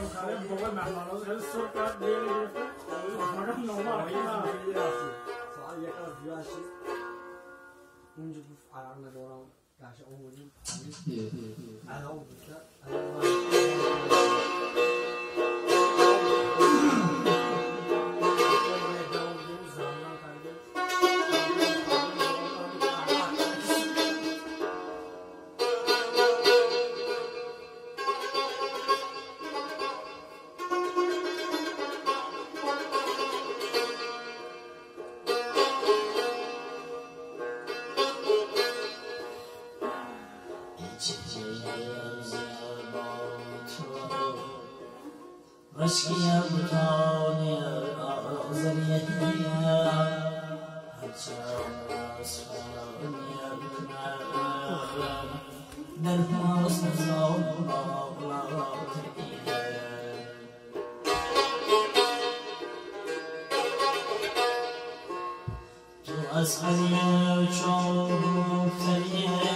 بابا مهمانان خیلی صبح باید بیاره گرفته مگم نامه ساعت یک از بیاشید اونجا گفت عرق ندارم گرشه آمودیم الان بودتا Aşkıya butani azaliyetiya Haças faniya butana Derhas nazavla tekiye Tu azhariye çok teriye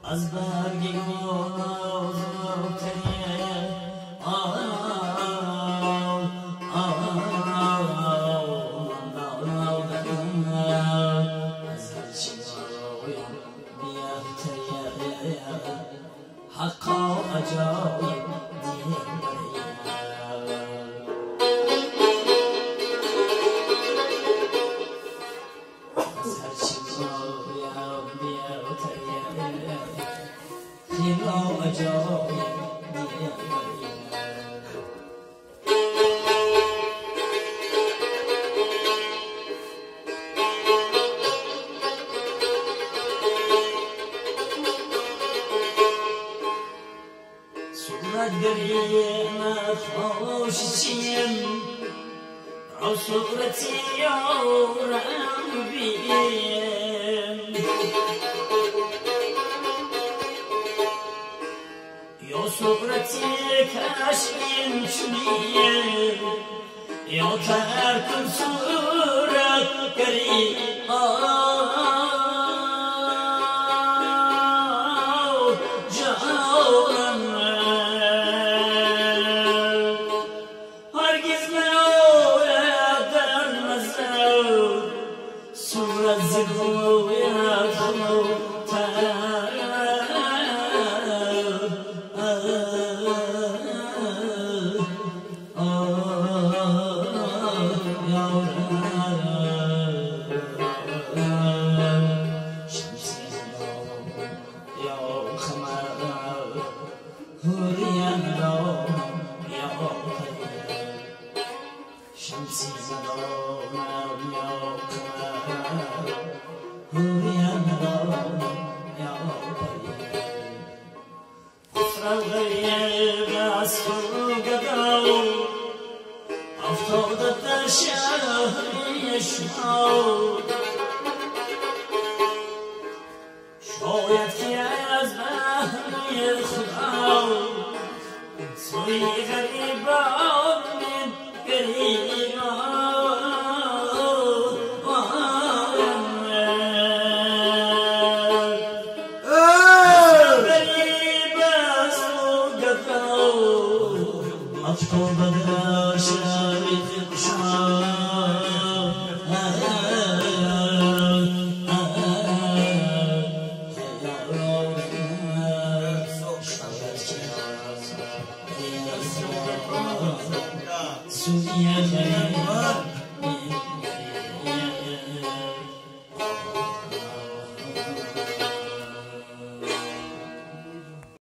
Az bergi goz teriye حقا أجاوب صورتي يا ربي يا صورتي كاشفين شنية يا تركم صورة كريمة